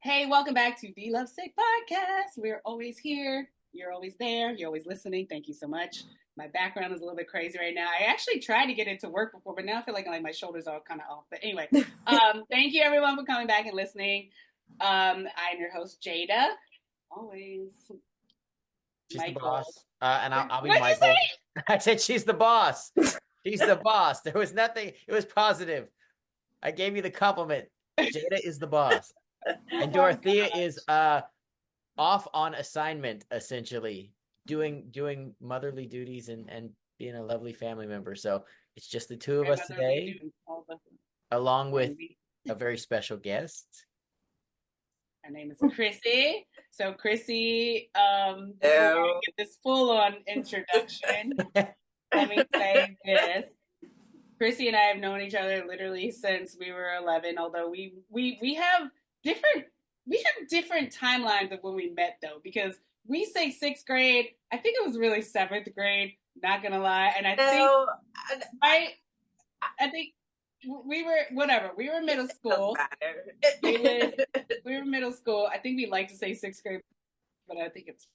Hey, welcome back to the Lovesick podcast. We're always here. You're always there. You're always listening. Thank you so much. My background is a little bit crazy right now. I actually tried to get into work before, but now I feel like my shoulders are kind of off. But anyway, thank you everyone for coming back and listening. I'm your host, Jada. Always. She's the Michael. boss. And I'll be What'd you Michael. say? I said she's the boss. She's the boss. There was nothing. It was positive. I gave you the compliment. Jada is the boss. And Dorothea is off on assignment, essentially, doing motherly duties and being a lovely family member. So it's just the two of us today, along with a very special guest. Her name is Crissy. So Crissy, before we get this full-on introduction, let me say this. Crissy and I have known each other literally since we were 11, although we have different timelines of when we met though, because we say sixth grade. I think it was really seventh grade, not gonna lie. And I think we were whatever. We were middle school. We were middle school. I think we like to say sixth grade, but I think it's.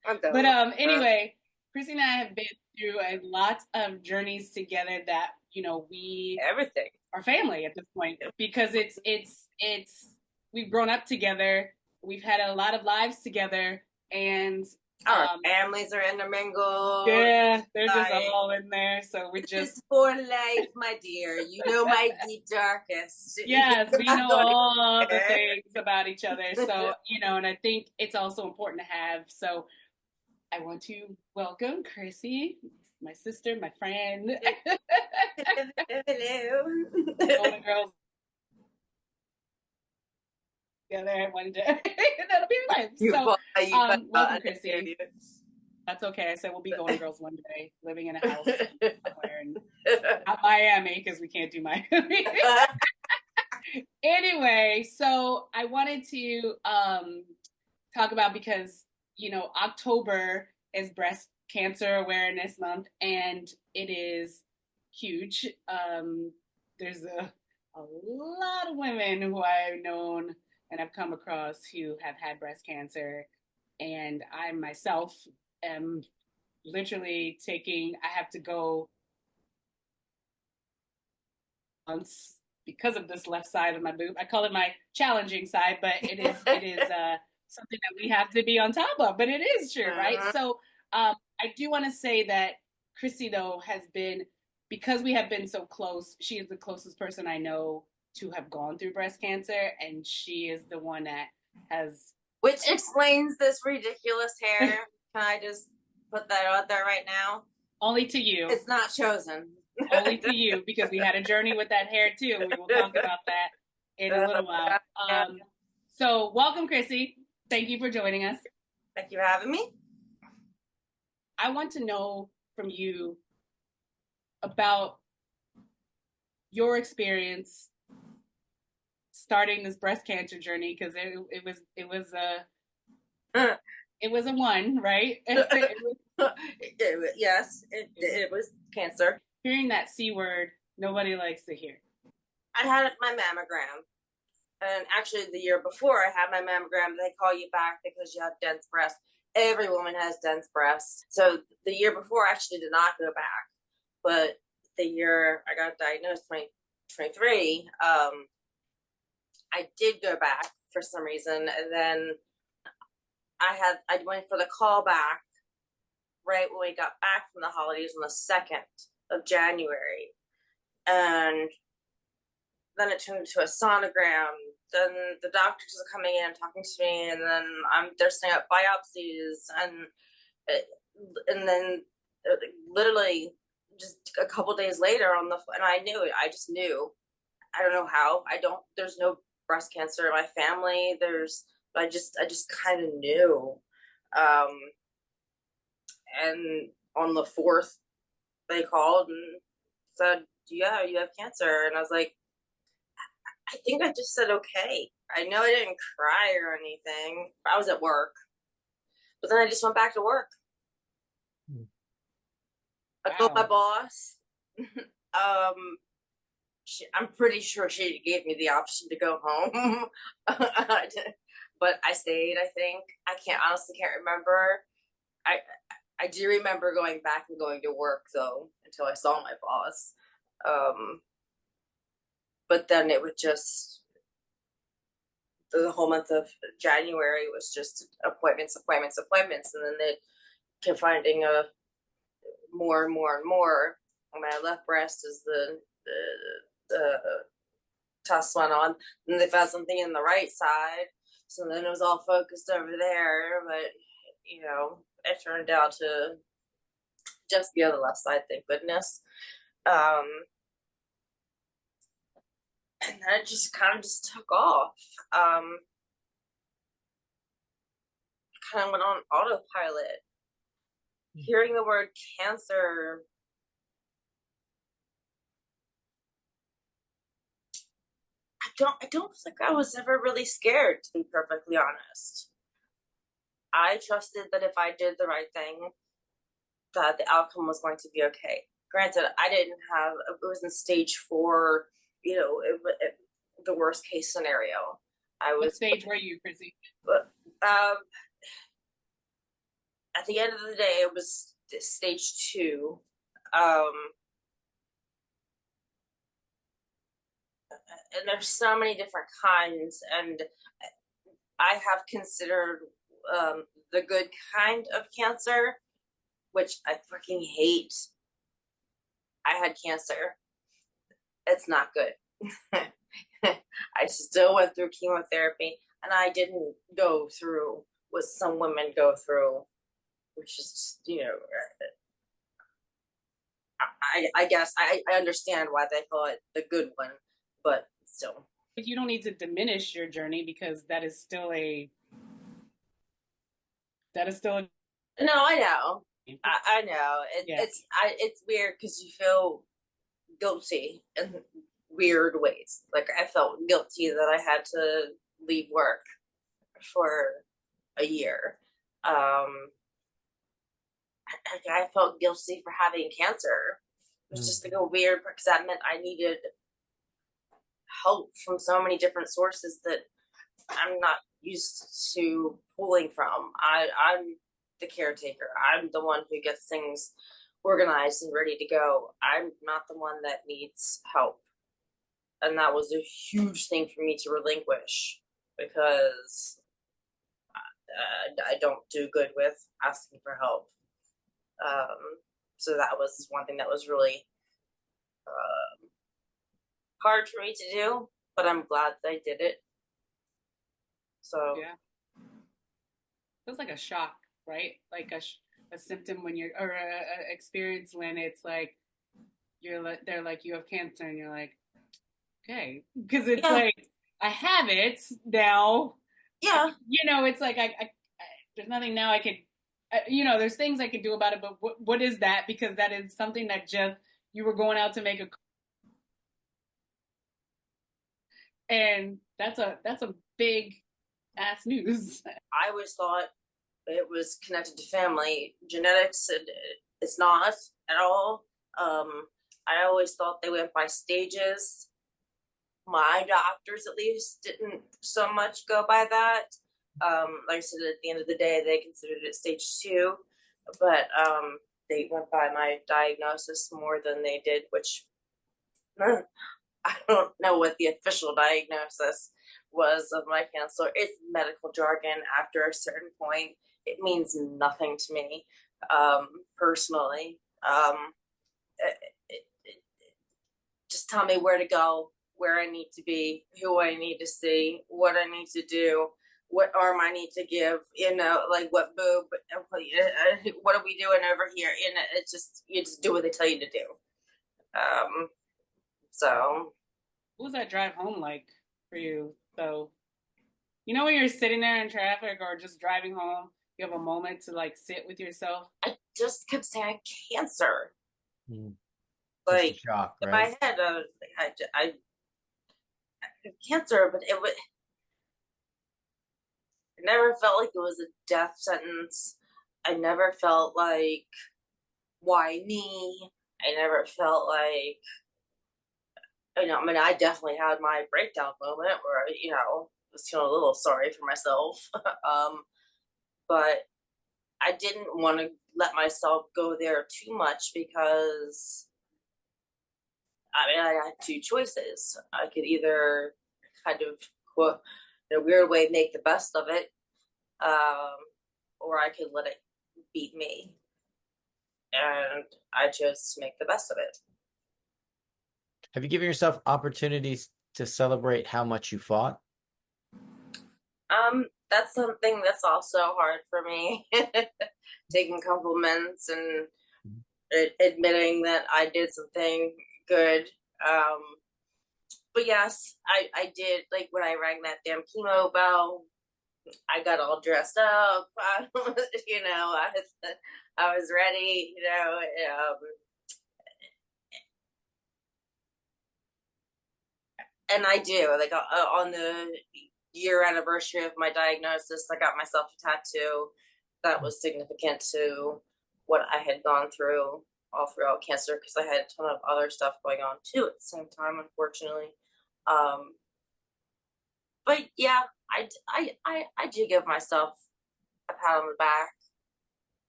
But anyway, Crissy and I have been through a lot of journeys together that we everything are family at this point, because it's we've grown up together. We've had a lot of lives togetger, and our families are intermingled. Yeah, they're just all in there. So we just for life, my dear. You know my deep darkest. Yes, we know all the things about each other. So and I think it's also important to have. So I want to welcome Crissy, my sister, my friend. Hello. Golden Girls together one day. That'll be life. So, welcome, Crissy. That's okay. I said we'll be Golden Girls one day, living in a house somewhere in Miami, because we can't do Miami. Anyway, so I wanted to talk about, because October is Breast Cancer Awareness Month, and it is huge. There's a lot of women who I've known and have come across who have had breast cancer, and I myself am literally I have to go once because of this left side of my boob. I call it my challenging side, but it is something that we have to be on top of, but it is true, right? So I do want to say that Crissy, though, has been, because we have been so close, she is the closest person I know to have gone through breast cancer, and she is the one that has... Which explains this ridiculous hair. Can I just put that out there right now? Only to you. It's not chosen. Only to you, because we had a journey with that hair, too. We will talk about that in a little while. So welcome, Crissy. Thank you for joining us. Thank you for having me. I want to know from you about your experience starting this breast cancer journey, because it was a one, right? Yes, it was cancer. Hearing that C word, nobody likes to hear. I had my mammogram. And actually, the year before I had my mammogram, they call you back because you have dense breasts. Every woman has dense breasts. So the year before, I actually did not go back. But the year I got diagnosed, 2023, I did go back for some reason. And then I went for the call back right when we got back from the holidays on the 2nd of January. And then it turned into a sonogram. Then the doctors are coming in and talking to me, and then they're setting up biopsies, and then literally just a couple days later and I knew it. I just knew. I don't know how. There's no breast cancer in my family. I just kind of knew. And on the 4th, they called and said, "Yeah, you have cancer," and I was like, I think I just said okay. I know I didn't cry or anything. I was at work. But then I just went back to work. I told my boss. I'm pretty sure she gave me the option to go home. But I stayed, I think. I honestly can't remember. I I do remember going back and going to work though until I saw my boss. But then it would just the whole month of January was just appointments, and then they kept finding more and more and more. On my left breast as the test went on, and they found something in the right side, so then it was all focused over there. But it turned out to just be on the left side, thank goodness. And then it just kind of just took off. Kind of went on autopilot. Hearing the word cancer, I don't think I was ever really scared, to be perfectly honest. I trusted that if I did the right thing, that the outcome was going to be okay. Granted, I didn't have, it was in stage 4, the worst case scenario. What stage were you, Crissy? At the end of the day, it was stage 2. And there's so many different kinds, and I have considered the good kind of cancer, which I freaking hate. I had cancer. It's not good. I still went through chemotherapy, and I didn't go through what some women go through, which is just, I guess I understand why they call it the good one, but still. But you don't need to diminish your journey, because that is still a. No, I know. I know. It's weird because you feel guilty in weird ways. Like, I felt guilty that I had to leave work for a year. I felt guilty for having cancer. It was just like a weird, because that meant I needed help from so many different sources that I'm not used to pulling from. I'm the caretaker. I'm the one who gets things organized and ready to go. I'm not the one that needs help. And that was a huge thing for me to relinquish, because I don't do good with asking for help. So that was one thing that was really hard for me to do, but I'm glad that I did it. So yeah, feels like a shock, right? Like a symptom when you're, or a experience when it's like they're like, you have cancer, and you're like, okay, because it's like, I have it now. Yeah, it's like I there's nothing now I could. There's things I could do about it, but what is that? Because that is something that just, you were going out to make and that's a big ass news. I always thought it was connected to family genetics. It's not at all. I always thought they went by stages. My doctors, at least, didn't so much go by that. Like I said, at the end of the day, they considered it stage 2, but they went by my diagnosis more than they did, which I don't know what the official diagnosis was of my cancer. It's medical jargon. After a certain point, it means nothing to me, personally. Just tell me where to go, where I need to be, who I need to see, what I need to do, what arm I need to give, like what boob, what are we doing over here? It's just, you just do what they tell you to do. So. What was that drive home like for you? So, when you're sitting there in traffic or just driving home, you have a moment to like sit with yourself. I just kept saying cancer. Like, shock, right? In my head, I cancer, but it never felt like it was a death sentence. I never felt like, why me? I never felt like I mean, I definitely had my breakdown moment where, was feeling a little sorry for myself. But I didn't want to let myself go there too much because, I mean, I had two choices. I could either kind of, quote, in a weird way, make the best of it, um, or I could let it beat me. And I chose to make the best of it. Have you given yourself opportunities to celebrate how much you fought? That's something that's also hard for me. Taking compliments and admitting that I did something good. Um, but yes, I did. Like when I rang that damn chemo bell, I got all dressed up. I was ready. And I do. Like on the year anniversary of my diagnosis, I got myself a tattoo that was significant to what I had gone through all throughout cancer, because I had a ton of other stuff going on too at the same time, unfortunately. But yeah, I do give myself a pat on the back.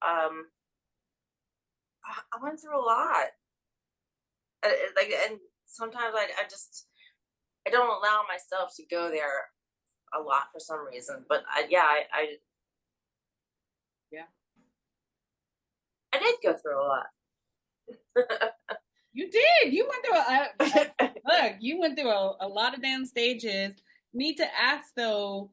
I went through a lot, and sometimes I don't allow myself to go there a lot for some reason. But Yeah. I did go through a lot. You did. You went through look, you went through a lot of damn stages. Need to ask though,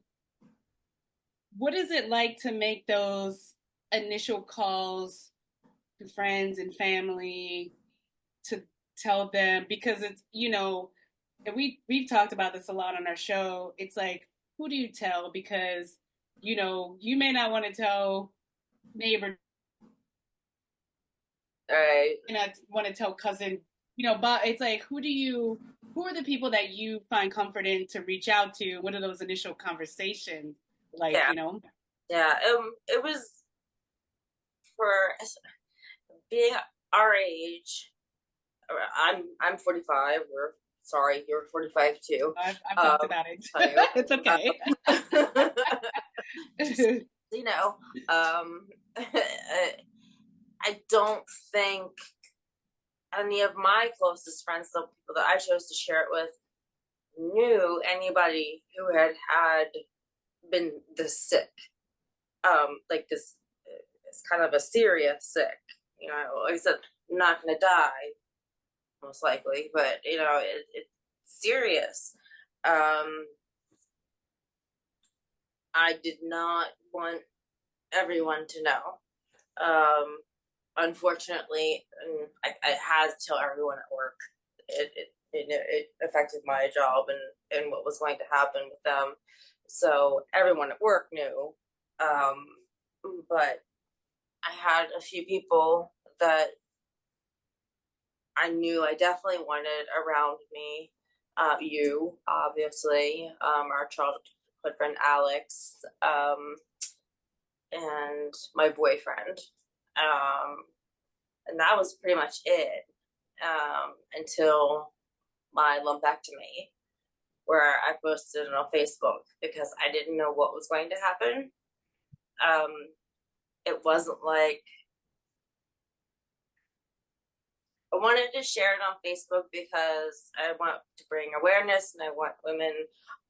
what is it like to make those initial calls to friends and family to tell them, because it's, and we've talked about this a lot on our show. It's like, who do you tell? Because, you may not want to tell neighbor, Right. and I want to tell cousin, but it's like, who are the people that you find comfort in to reach out to? What are those initial conversations like, Yeah. Yeah. It was for being our age. I'm 45. Sorry, you're 45 too. I've talked about it. It's okay. I don't think any of my closest friends, the people that I chose to share it with, knew anybody who had been this sick. Like this, it's kind of a serious sick. Like I said, I'm not going to die, most likely, but it's serious. I did not want everyone to know. Unfortunately, I had to tell everyone at work. It affected my job and what was going to happen with them. So everyone at work knew. But I had a few people that I knew I definitely wanted around me. You, obviously, our childhood friend Alex, and my boyfriend. And that was pretty much it, until my lumpectomy, where I posted it on Facebook because I didn't know what was going to happen. It wasn't like I wanted to share it on Facebook because I want to bring awareness, and I want women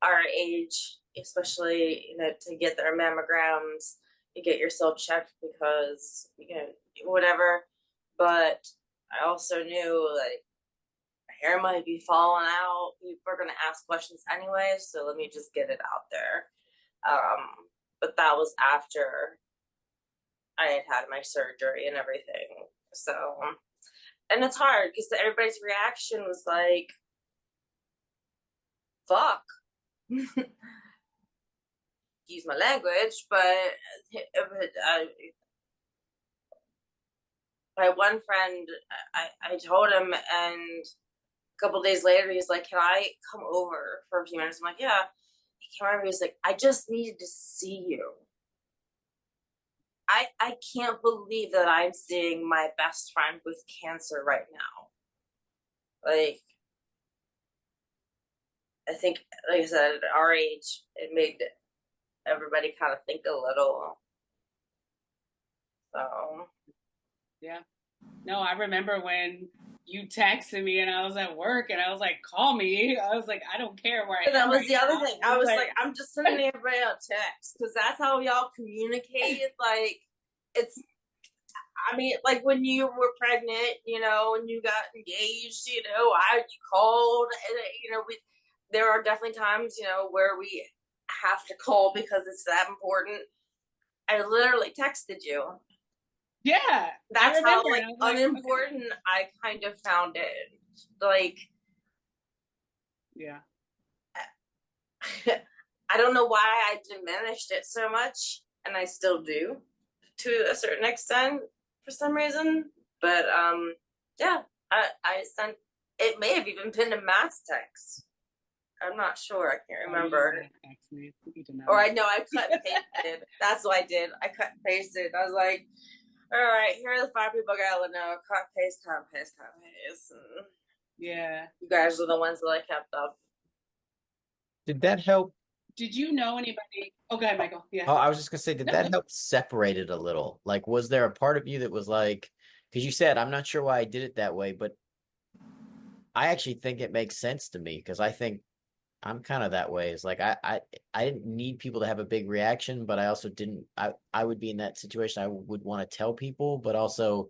our age, especially, to get their mammograms, to get yourself checked because, whatever. But I also knew, like, my hair might be falling out. People are going to ask questions anyway, so let me just get it out there. But that was after I had my surgery and everything. So, and it's hard because everybody's reaction was like, fuck. Use my language, but my one friend, I told him, and a couple days later, he's like, can I come over for a few minutes? I'm like, yeah. He came over, he's like, I just needed to see you. I can't believe that I'm seeing my best friend with cancer right now. Like, I think, like I said, at our age, it made everybody kind of think a little. So Yeah. No, I remember when you texted me and I was at work and I was like, call me. I was like, I don't care where I am. that was right the other now. thing. I was like, I'm just sending everybody a text because that's how y'all communicate. Like, it's, I mean, like when you were pregnant, you know, and you got engaged, you know, you called, and you know, there are definitely times, you know, where we have to call because it's that important. I literally texted you. Yeah. That's how like unimportant okay. I kind of found it. Like, yeah. I don't know why I diminished it so much, and I still do to a certain extent for some reason. But yeah, I sent. It may have even been a mass text. I'm not sure. I can't remember. Or I know I cut and pasted. That's what I did. I cut and pasted. I was like, all right, here are the 5 people I gotta know. Cut, paste, cut, paste, cut, paste. And yeah. you guys are the ones that I kept up. Did that help? Did you know anybody? Oh, go ahead, Michael. Yeah. Oh, I was just gonna say, did that help separate it a little? Like, was there a part of you that was like, because you said, I'm not sure why I did it that way, but I actually think it makes sense to me because I think I'm kind of that way. It's like I didn't need people to have a big reaction, but I also didn't. I would be in that situation. I would want to tell people, but also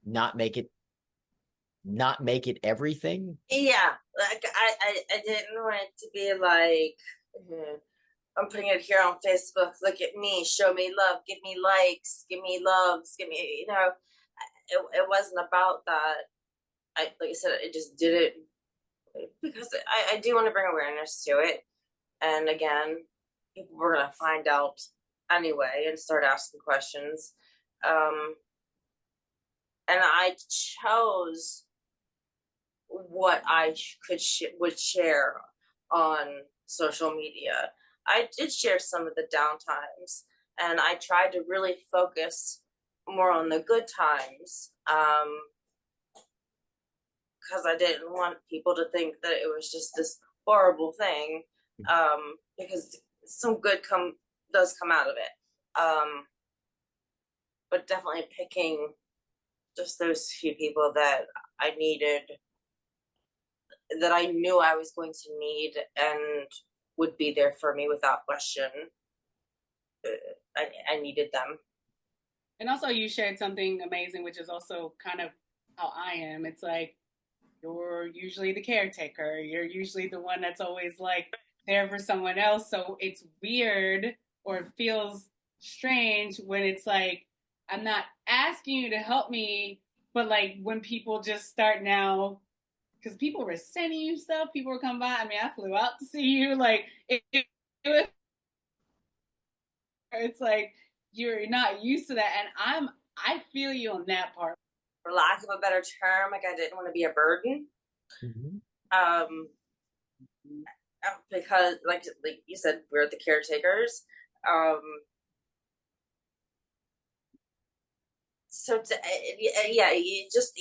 not make it everything. Yeah, like I didn't want it to be like I'm putting it here on Facebook. Look at me, show me love, give me likes, give me loves, give me, you know. It wasn't about that. Like I said, I just did it because I do want to bring awareness to it. And again, people were gonna find out anyway and start asking questions. And I chose what I would share on social media. I did share some of the downtimes, and I tried to really focus more on the good times, because I didn't want people to think that it was just this horrible thing, because some good does come out of it, but definitely picking just those few people that I needed, that I knew I was going to need and would be there for me without question. I needed them. And also, you shared something amazing, which is also kind of how I am. It's like you're usually the caretaker. You're usually the one that's always like there for someone else. So it's weird, or it feels strange when it's like I'm not asking you to help me, but like when people just start now, because people were sending you stuff, people were coming by. I mean, I flew out to see you. Like it's like you're not used to that, and I feel you on that part. For lack of a better term, like I didn't want to be a burden. Mm-hmm. Because like you said, we're the caretakers. So yeah, you just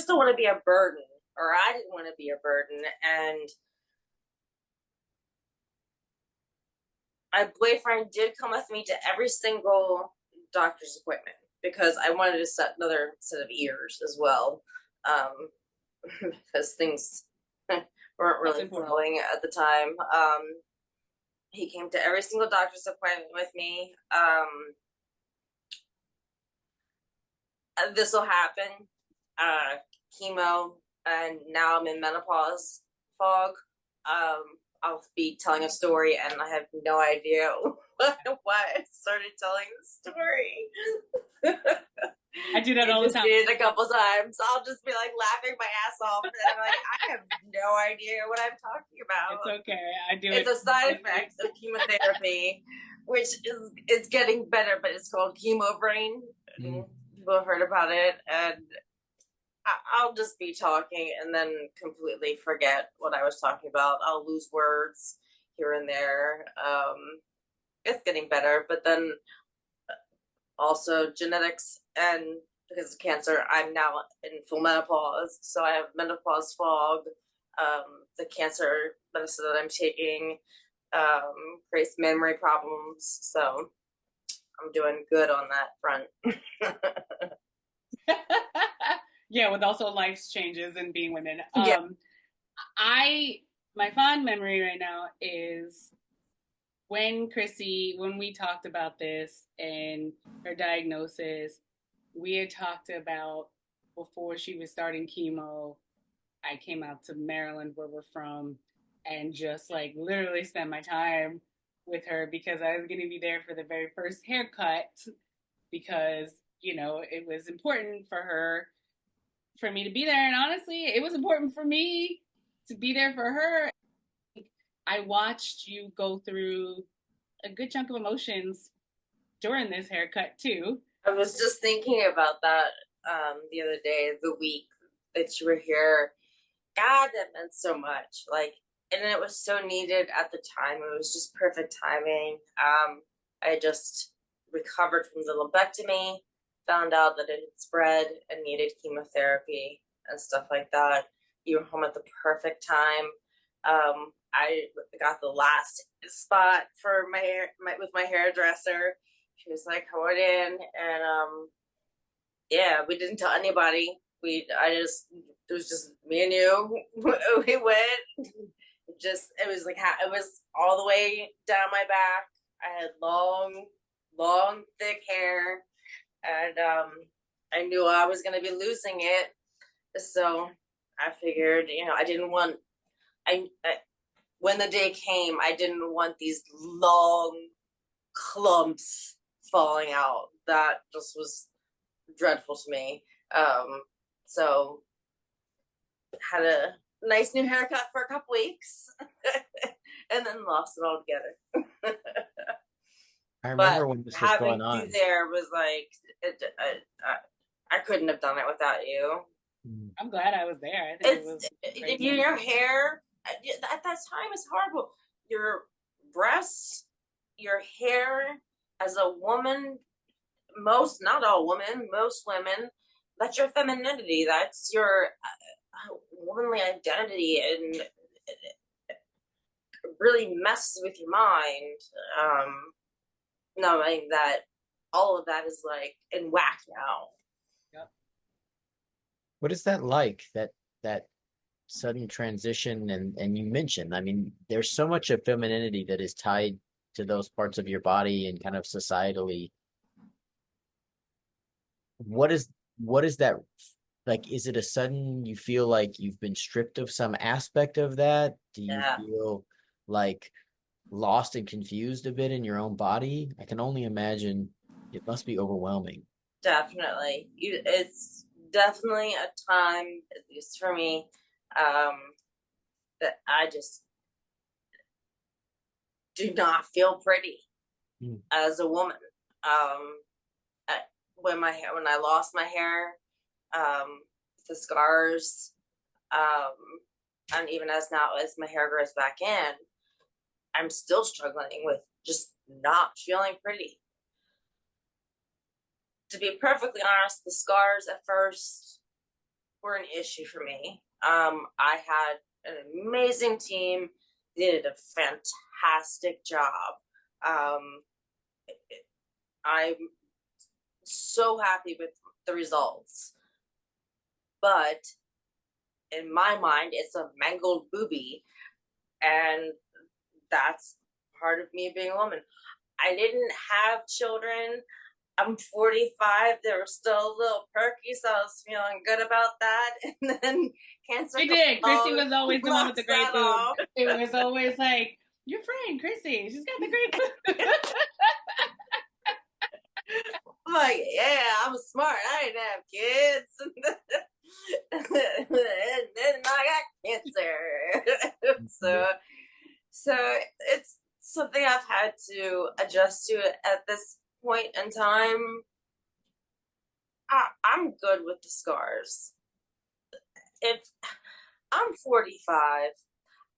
don't want to be a burden, or I didn't want to be a burden, and my boyfriend did come with me to every single doctor's appointment because I wanted to set another set of ears as well, because things weren't really flowing at the time. He came to every single doctor's appointment with me. This will happen. Chemo, and now I'm in menopause fog. I'll be telling a story, and I have no idea why I started telling the story. I do that all the time. Did it a couple times. I'll just be like laughing my ass off, and I'm like, I have no idea what I'm talking about. It's okay. I do it. It's a side effect of chemotherapy, which is getting better, but it's called chemo brain. Mm. People have heard about it, and I'll just be talking and then completely forget what I was talking about. I'll lose words here and there. It's getting better, but then also genetics, and because of cancer, I'm now in full menopause, so I have menopause fog. the cancer medicine that I'm taking creates memory problems. So I'm doing good on that front. Yeah, with also life's changes and being women. Yeah. My fond memory right now is when we talked about this and her diagnosis, we had talked about before she was starting chemo, I came out to Maryland, where we're from, and just like literally spent my time with her because I was going to be there for the very first haircut because, it was important for me to be there. And honestly, it was important for me to be there for her. I watched you go through a good chunk of emotions during this haircut too. I was just thinking about that the other day, the week that you were here. God, that meant so much. And it was so needed at the time. It was just perfect timing. I just recovered from the lumpectomy, found out that it had spread and needed chemotherapy and stuff like that. You were home at the perfect time. I got the last spot for my hair with my hairdresser. She was like, "Come on in," and yeah, we didn't tell anybody. It was just me and you. We went. It was all the way down my back. I had long, thick hair, and I knew I was going to be losing it. So I figured, I didn't want. When the day came, I didn't want these long clumps falling out. That just was dreadful to me. So had a nice new haircut for a couple weeks and then lost it all together. I remember when this was going on. Having you there was like, I couldn't have done it without you. I'm glad I was there. I think your hair at that time is horrible. Your breasts, your hair as a woman, not all women, most women, that's your femininity. That's your womanly identity, and it really messes with your mind. Knowing that all of that is like in whack now. Yep. What is that like? That sudden transition, and you mentioned, I mean, there's so much of femininity that is tied to those parts of your body and kind of societally. What is that like? Is it a sudden you feel like you've been stripped of some aspect of that? Do you feel like lost and confused a bit in your own body? I can only imagine it must be overwhelming. Definitely. It's definitely a time, at least for me, that I just do not feel pretty as a woman. When I lost my hair, the scars, and even as my hair grows back in, I'm still struggling with just not feeling pretty. To be perfectly honest, the scars at first were an issue for me. I had an amazing team. They did a fantastic job. I'm so happy with the results. But in my mind, it's a mangled boobie. And that's part of me being a woman. I didn't have children. I'm 45. They were still a little perky, so I was feeling good about that. And then cancer. We did. Crissy was always the one with the great boobs. It was always like, your friend Crissy, she's got the great boobs. I'm like, yeah, I'm smart. I didn't have kids. And then I got cancer. So it's something I've had to adjust to at this point in time. I'm good with the scars. If I'm 45,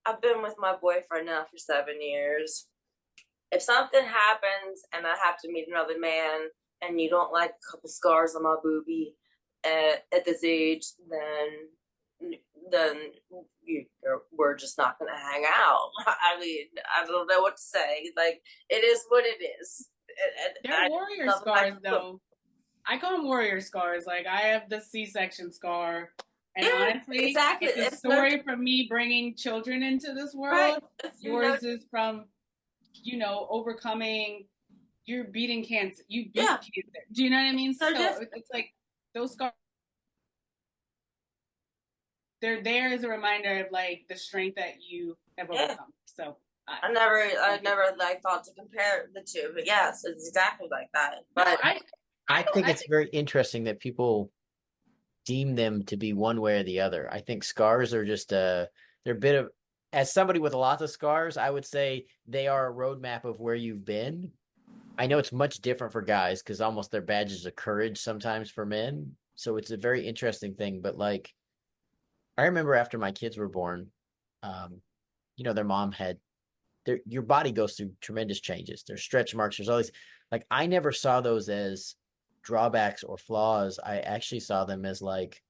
I've been with my boyfriend now for 7 years. If something happens and I have to meet another man and you don't like a couple scars on my boobie at this age, then then we're just not going to hang out. I mean, I don't know what to say. Like, it is what it is. They're warrior scars, though. I call them warrior scars. Like, I have the C-section scar. And honestly, exactly. It's a story from me bringing children into this world. Right. Yours is from, overcoming, you're beating cancer. You beat cancer. Do you know what I mean? So it's like those scars, they're there as a reminder of like the strength that you have overcome. So I never like thought to compare the two, but yes, it's exactly like that. But I think it's very interesting that people deem them to be one way or the other. I think scars are just they're a bit of, as somebody with lots of scars, I would say they are a roadmap of where you've been. I know it's much different for guys because almost their badges of courage sometimes for men. So it's a very interesting thing. But like, I remember after my kids were born, their mom had your body goes through tremendous changes. There's stretch marks. There's all these, like, I never saw those as drawbacks or flaws. I actually saw them as like,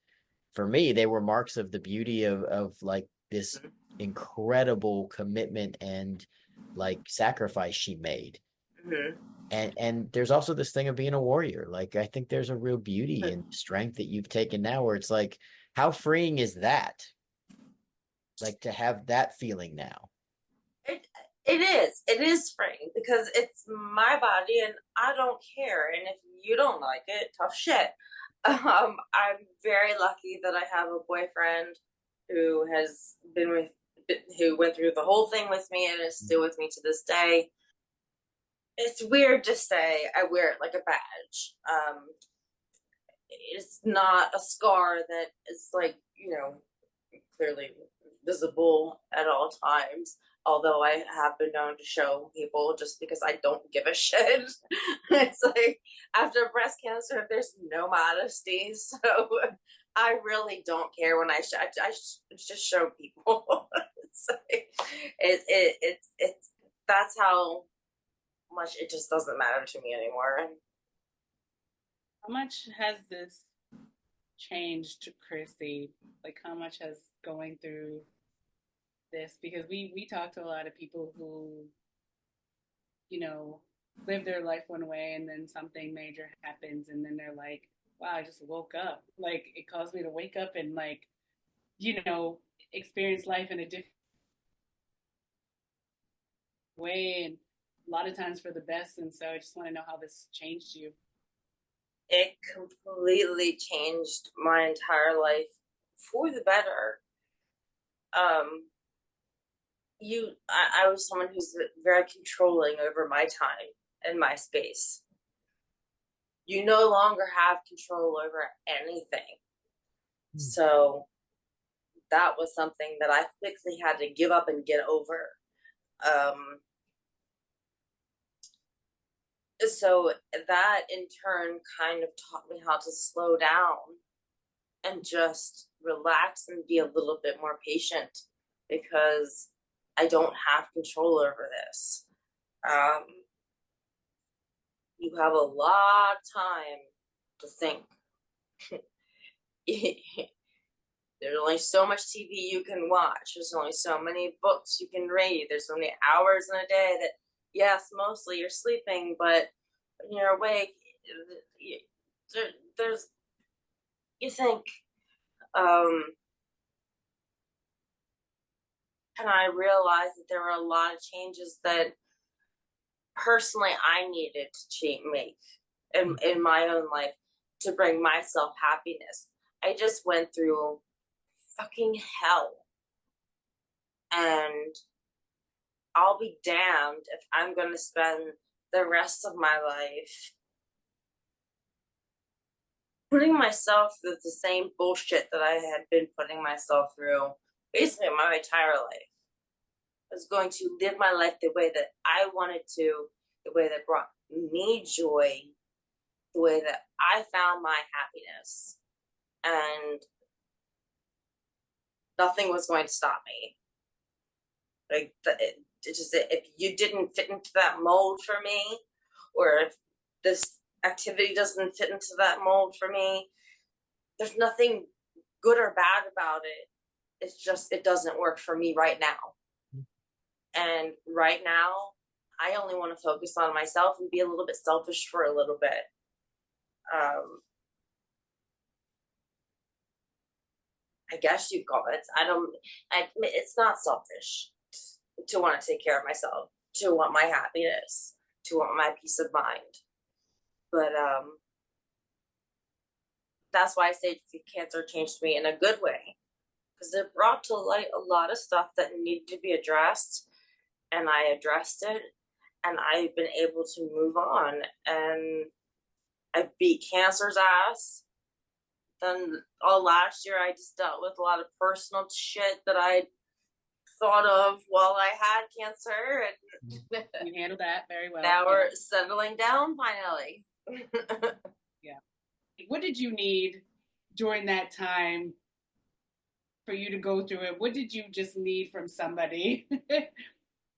for me, they were marks of the beauty of like this incredible commitment and like sacrifice she made. Mm-hmm. And there's also this thing of being a warrior. Like, I think there's a real beauty and strength that you've taken now where it's like, how freeing is that? Like, to have that feeling now. It is freeing because it's my body and I don't care. And if you don't like it, tough shit. I'm very lucky that I have a boyfriend who who went through the whole thing with me and is still with me to this day. It's weird to say I wear it like a badge. It's not a scar that is like, clearly visible at all times. Although I have been known to show people just because I don't give a shit. It's like, after breast cancer, there's no modesty. So I really don't care when I just show people. It's like, it's that's how much it just doesn't matter to me anymore. How much has this changed, Crissy? Like, how much has going through this, because we talk to a lot of people who live their life one way and then something major happens and then they're like, wow, I just woke up, like it caused me to wake up and like experience life in a different way, and a lot of times for the best. And so I just want to know how this changed you. It completely changed my entire life for the better. I was someone who's very controlling over my time and my space. You no longer have control over anything. So that was something that I quickly had to give up and get over. So that in turn kind of taught me how to slow down and just relax and be a little bit more patient, because I don't have control over this. You have a lot of time to think. There's only so much TV you can watch. There's only so many books you can read. There's so many hours in a day that, yes, mostly you're sleeping, but when you're awake, there's, you think, and I realized that there were a lot of changes that personally I needed to make in my own life to bring myself happiness. I just went through fucking hell, and I'll be damned if I'm going to spend the rest of my life putting myself through the same bullshit that I had been putting myself through basically my entire life. I was going to live my life the way that I wanted to, the way that brought me joy, the way that I found my happiness, and nothing was going to stop me. Like, if you didn't fit into that mold for me, or if this activity doesn't fit into that mold for me, there's nothing good or bad about it. it doesn't work for me right now. And right now, I only want to focus on myself and be a little bit selfish for a little bit. I guess you'd call it. It's not selfish to want to take care of myself, to want my happiness, to want my peace of mind. But that's why I say cancer changed me in a good way, because it brought to light a lot of stuff that needed to be addressed, and I addressed it, and I've been able to move on, and I beat cancer's ass. Then all last year I just dealt with a lot of personal shit that I thought of while I had cancer, and you handled that very well. Now we're settling down finally. Yeah. What did you need during that time for you to go through it? What did you just need from somebody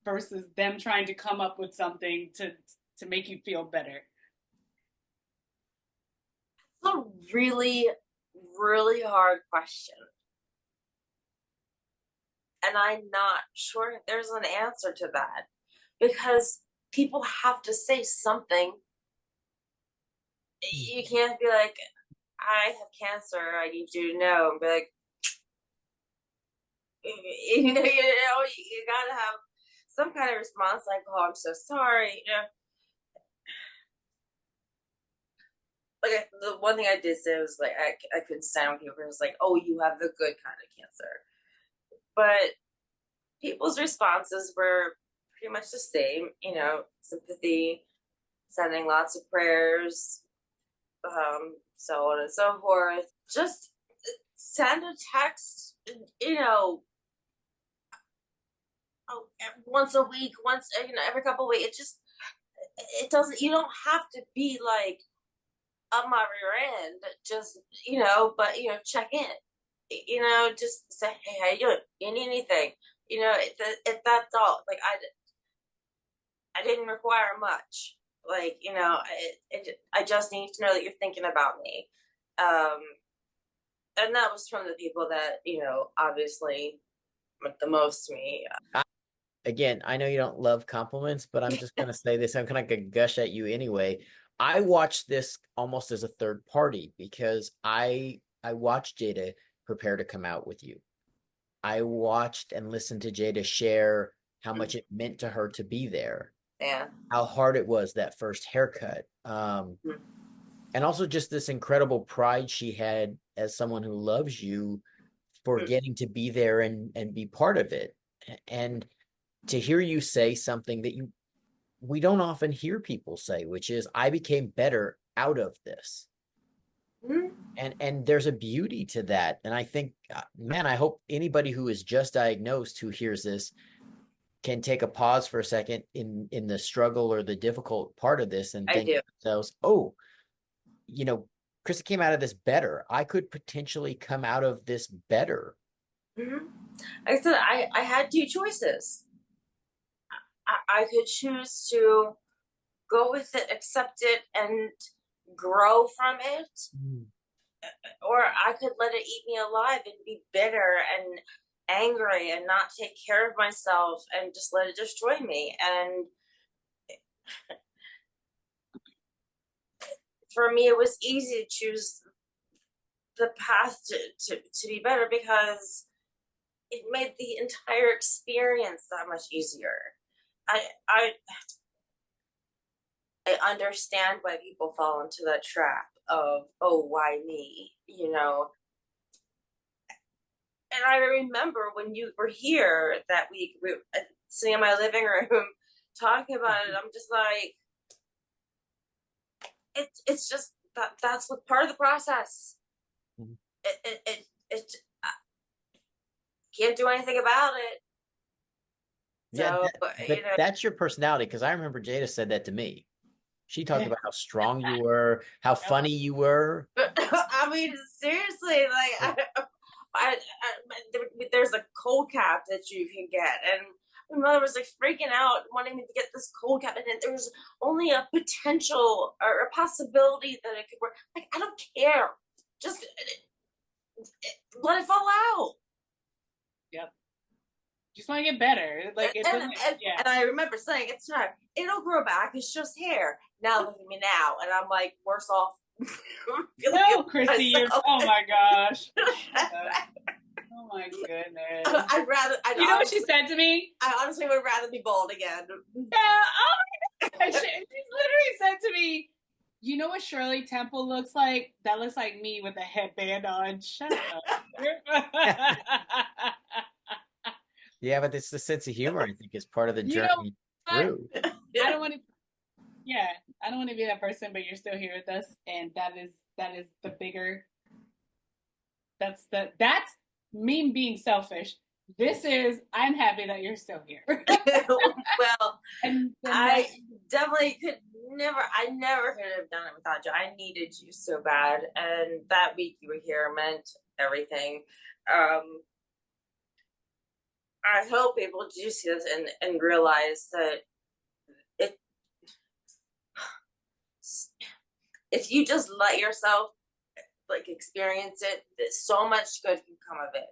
versus them trying to come up with something to make you feel better? It's a really, really hard question. And I'm not sure if there's an answer to that, because people have to say something. You can't be like, I have cancer, I need you to know, and be like, you gotta have some kind of response, like, oh, I'm so sorry. Like, the one thing I did say was like, I couldn't stand when people were like, oh, you have the good kind of cancer. But people's responses were pretty much the same, sympathy, sending lots of prayers, so on and so forth. Just send a text, once a week, every couple of weeks. It doesn't, you don't have to be like up my rear end, just, but, check in, just say, hey, how you doing? You need anything? If that's all, like, I didn't require much. Like, I just need to know that you're thinking about me. And that was from the people that, obviously meant the most to me. Again, I know you don't love compliments, but I'm just going to say this. I'm kind of going to gush at you anyway. I watched this almost as a third party because I watched Jada prepare to come out with you. I watched and listened to Jada share how much it meant to her to be there. Yeah. How hard it was that first haircut. And also just this incredible pride she had as someone who loves you for getting to be there and be part of it. And to hear you say something that we don't often hear people say, which is, I became better out of this. And there's a beauty to that. And I think, man, I hope anybody who is just diagnosed who hears this can take a pause for a second in the struggle or the difficult part of this and think to themselves, oh, Crissy came out of this better. I could potentially come out of this better. Like I said, I had two choices. I could choose to go with it, accept it, and grow from it. Or I could let it eat me alive and be bitter and angry and not take care of myself and just let it destroy me. And for me, it was easy to choose the path to be better, because it made the entire experience that much easier. I understand why people fall into that trap of, oh, why me? And I remember when you were here that week, we were sitting in my living room talking about it. I'm just like, it's just that's what part of the process. It can't do anything about it. Yeah, that's your personality, because I remember Jada said that to me. She talked about how strong you were, how funny you were. I mean, seriously, like, there's a cold cap that you can get, and my mother was like freaking out, wanting me to get this cold cap, and there was only a potential or a possibility that it could work. Like, I don't care, just let it fall out. Yep. Just want to get better. Like it doesn't. And I remember saying it's time. It'll grow back. It's just hair. Now look at me now, and I'm like worse off. No, Crissy, you're. Oh my gosh. Oh my goodness. I'd rather. You know what she said to me? I honestly would rather be bald again. Yeah. Oh my gosh. She literally said to me, "You know what Shirley Temple looks like? That looks like me with a headband on." Shut up. Yeah, but it's the sense of humor, I think, is part of the journey through. I don't want to. Yeah, I don't want to be that person, but you're still here with us, and that is the bigger. That's me being selfish. This is I'm happy that you're still here. Well, and I definitely could never. I never could have done it without you. I needed you so bad, and that week you were here meant everything. I hope people do see this and realize that if you just let yourself like experience it, so much good can come of it.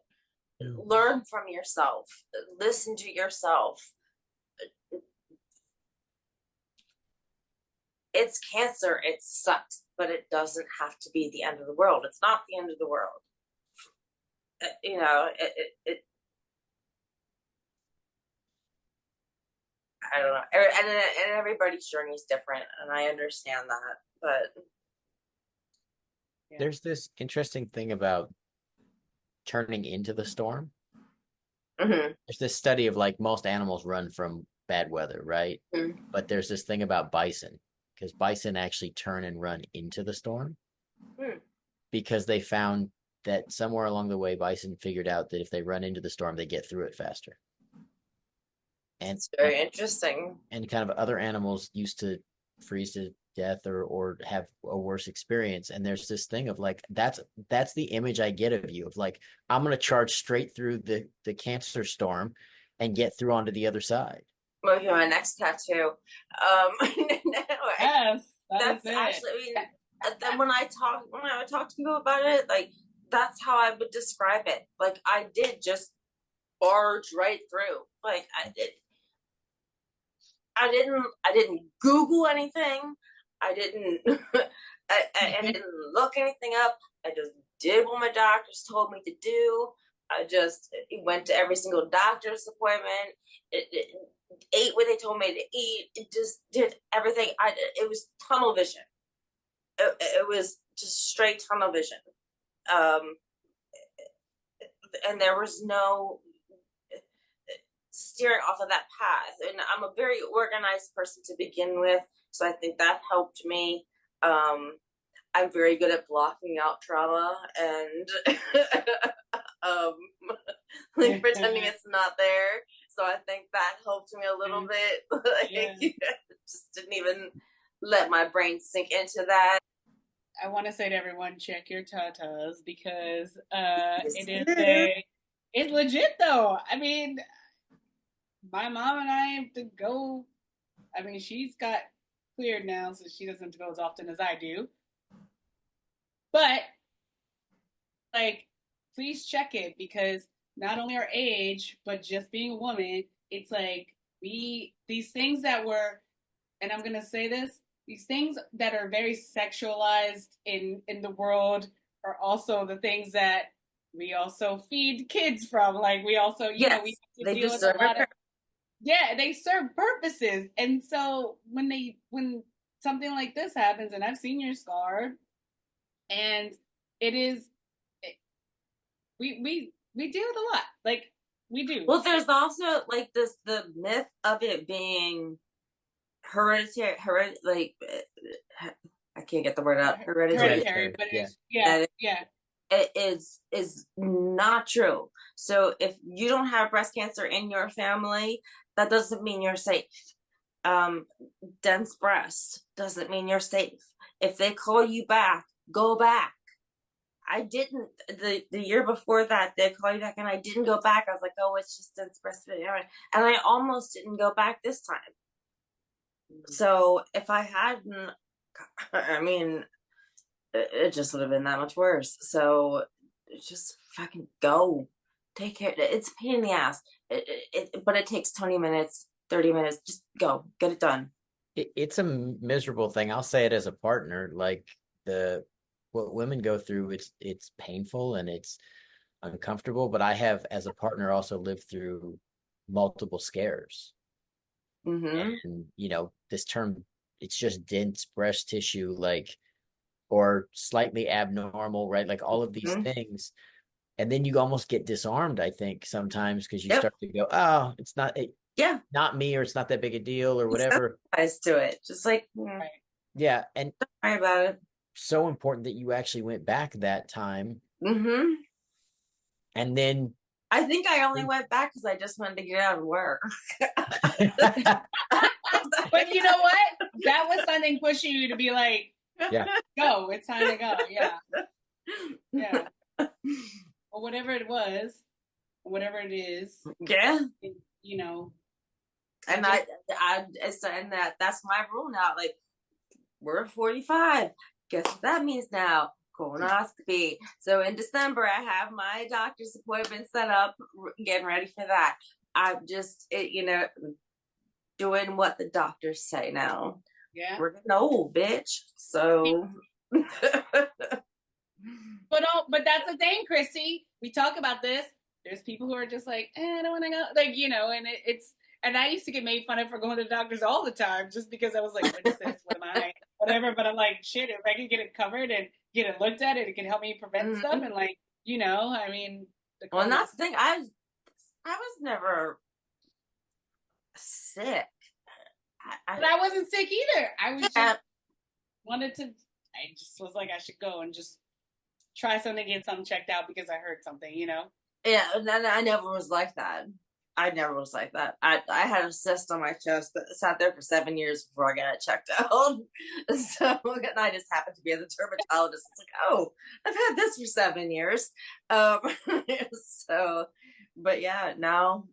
Learn from yourself, listen to yourself. It's cancer, it sucks, but it doesn't have to be the end of the world. It's not the end of the world. You know, I don't know, and everybody's journey is different, and I understand that, but there's this interesting thing about turning into the storm. Mm-hmm. There's this study of like most animals run from bad weather, right? Mm-hmm. But there's this thing about bison, because bison actually turn and run into the storm because they found that somewhere along the way, bison figured out that if they run into the storm, they get through it faster. And it's very interesting. And kind of other animals used to freeze to death or have a worse experience. And there's this thing of like, that's the image I get of you, of like, I'm going to charge straight through the cancer storm and get through onto the other side. Moving my next tattoo. Yes, that's actually, I mean, then when I would talk to people about it, like, that's how I would describe it. Like, I did just barge right through. Like, I didn't Google anything. I didn't look anything up. I just did what my doctors told me to do. I just went to every single doctor's appointment. It ate what they told me to eat. It just did everything. It was tunnel vision. It was just straight tunnel vision. And there was no steering off of that path. And I'm a very organized person to begin with, so I think that helped me. I'm very good at blocking out trauma and like pretending it's not there. So I think that helped me a little bit. Like, just didn't even let my brain sink into that. I want to say to everyone, check your tatas, because it's legit though. I mean, my mom and I have to go. I mean, she's got cleared now, so she doesn't have to go as often as I do. But, like, please check it, because not only our age, but just being a woman, it's like these things that were, and I'm going to say this, these things that are very sexualized in the world are also the things that we also feed kids from. Like, we also, you know, we have to deal with a lot of, they serve purposes. And so when something like this happens, and I've seen your scar, and we deal with a lot. Like, we do. Well, there's also like the myth of it being hereditary, like, I can't get the word out. Hereditary, but it is not true. So if you don't have breast cancer in your family, that doesn't mean you're safe. Dense breast doesn't mean you're safe. If they call you back, go back. I didn't the year before that, they called you back and I didn't go back. I was like, oh, it's just dense breast, and I almost didn't go back this time. So if I hadn't, I mean, it just would have been that much worse. So just fucking go. take care. It's a pain in the ass, but it takes 20 minutes, 30 minutes. Just go get it done. It's a miserable thing. I'll say it as a partner, like what women go through, it's painful and it's uncomfortable, but I have as a partner also lived through multiple scares. Mm-hmm. And this term, it's just dense breast tissue, like, or slightly abnormal, right? Like all of these Mm-hmm. things. And then you almost get disarmed, I think, sometimes because you Yep. start to go, oh, it's Yeah. not me, or it's not that big a deal or whatever. Eyes to it. Just like, Right. Yeah. And don't worry about it. so important that you actually went back that time. Mm-hmm. And then I think I only went back because I just wanted to get out of work. But you know what? That was something pushing you to be like, yeah, go, it's time to go. Yeah. Yeah. Or whatever it was, whatever it is, Yeah. you know. And and that's my rule now. Like, we're 45. Guess what that means now? Colonoscopy. So in December, I have my doctor's appointment set up, getting ready for that. I'm just, doing what the doctors say now. Yeah. We're getting old, bitch. So. But that's the thing, Crissy. We talk about this. There's people who are just like, I don't want to go. Like, and it's, and I used to get made fun of for going to the doctors all the time just because I was like, what is this? What am I? Whatever. But I'm like, shit, if I can get it covered and get it looked at, it can help me prevent stuff. And like, I mean. Well, and that's the thing. I was never sick. But I wasn't sick either. I was just I just was like, I should go and just try something, get something checked out because I heard something, Yeah, and I never was like that. I never was like that. I had a cyst on my chest that sat there for 7 years before I got it checked out. So, and I just happened to be a dermatologist. It's like, oh, I've had this for 7 years. So, but yeah, now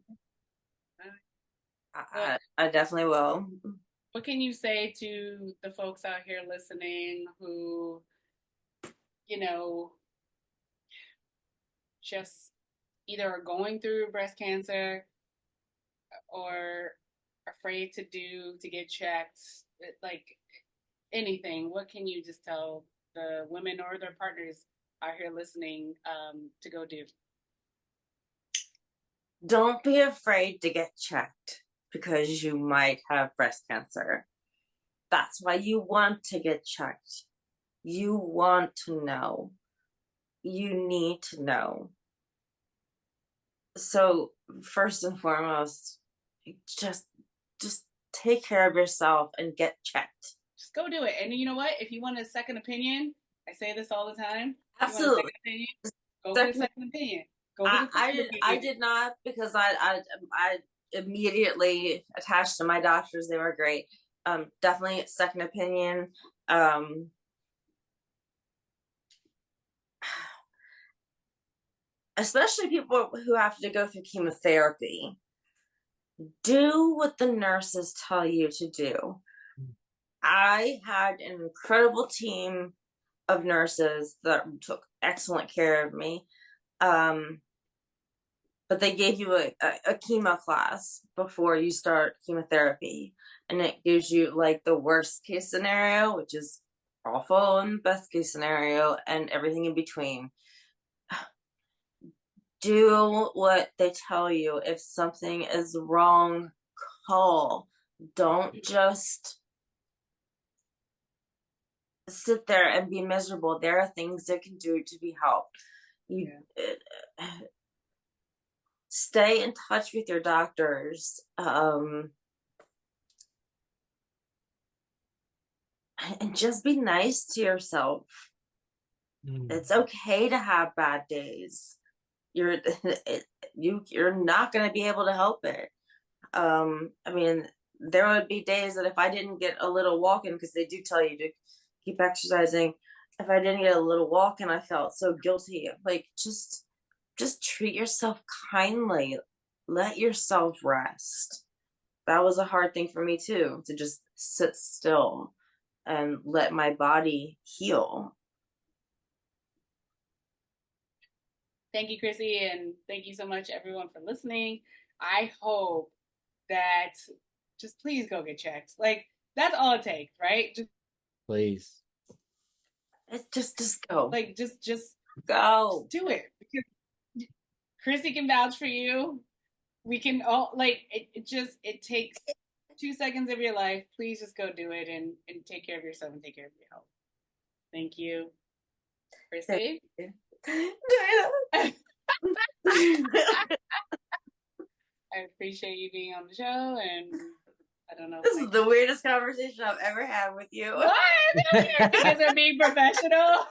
I definitely will. What can you say to the folks out here listening who, just either are going through breast cancer or afraid to get checked, like anything? What can you just tell the women or their partners out here listening to go do? Don't be afraid to get checked because you might have breast cancer. That's why you want to get checked. You want to know. You need to know. So first and foremost, just take care of yourself and get checked. Just go do it. And you know what? If you want a second opinion, I say this all the time. Absolutely. Opinion, go get a second opinion. I did not, because I immediately attached to my doctors. They were great. Definitely second opinion. Especially people who have to go through chemotherapy. Do what the nurses tell you to do. I had an incredible team of nurses that took excellent care of me. But they gave you a chemo class before you start chemotherapy. And it gives you like the worst case scenario, which is awful, and best case scenario, and everything in between. Do what they tell you. If something is wrong, call. Don't just sit there and be miserable. There are things they can do to be helped. Stay in touch with your doctors. And just be nice to yourself. It's okay to have bad days. You're not going to be able to help it. I mean, there would be days that if I didn't get a little walk in, because they do tell you to keep exercising, if I didn't get a little walk in, I felt so guilty. Like, just treat yourself kindly. Let yourself rest. That was a hard thing for me too, to just sit still and let my body heal. Thank you, Crissy, and thank you so much, everyone, for listening. I hope that just please go get checked. Like, that's all it takes, right? Just Please. It's just go. like just go. do it. Because Crissy can vouch for you. We can all like it takes 2 seconds of your life. Please just go do it and take care of yourself and take care of your health. Thank you. Crissy? I appreciate you being on the show, and I don't know. This is the weirdest conversation I've ever had with you. What? Because we're being professional.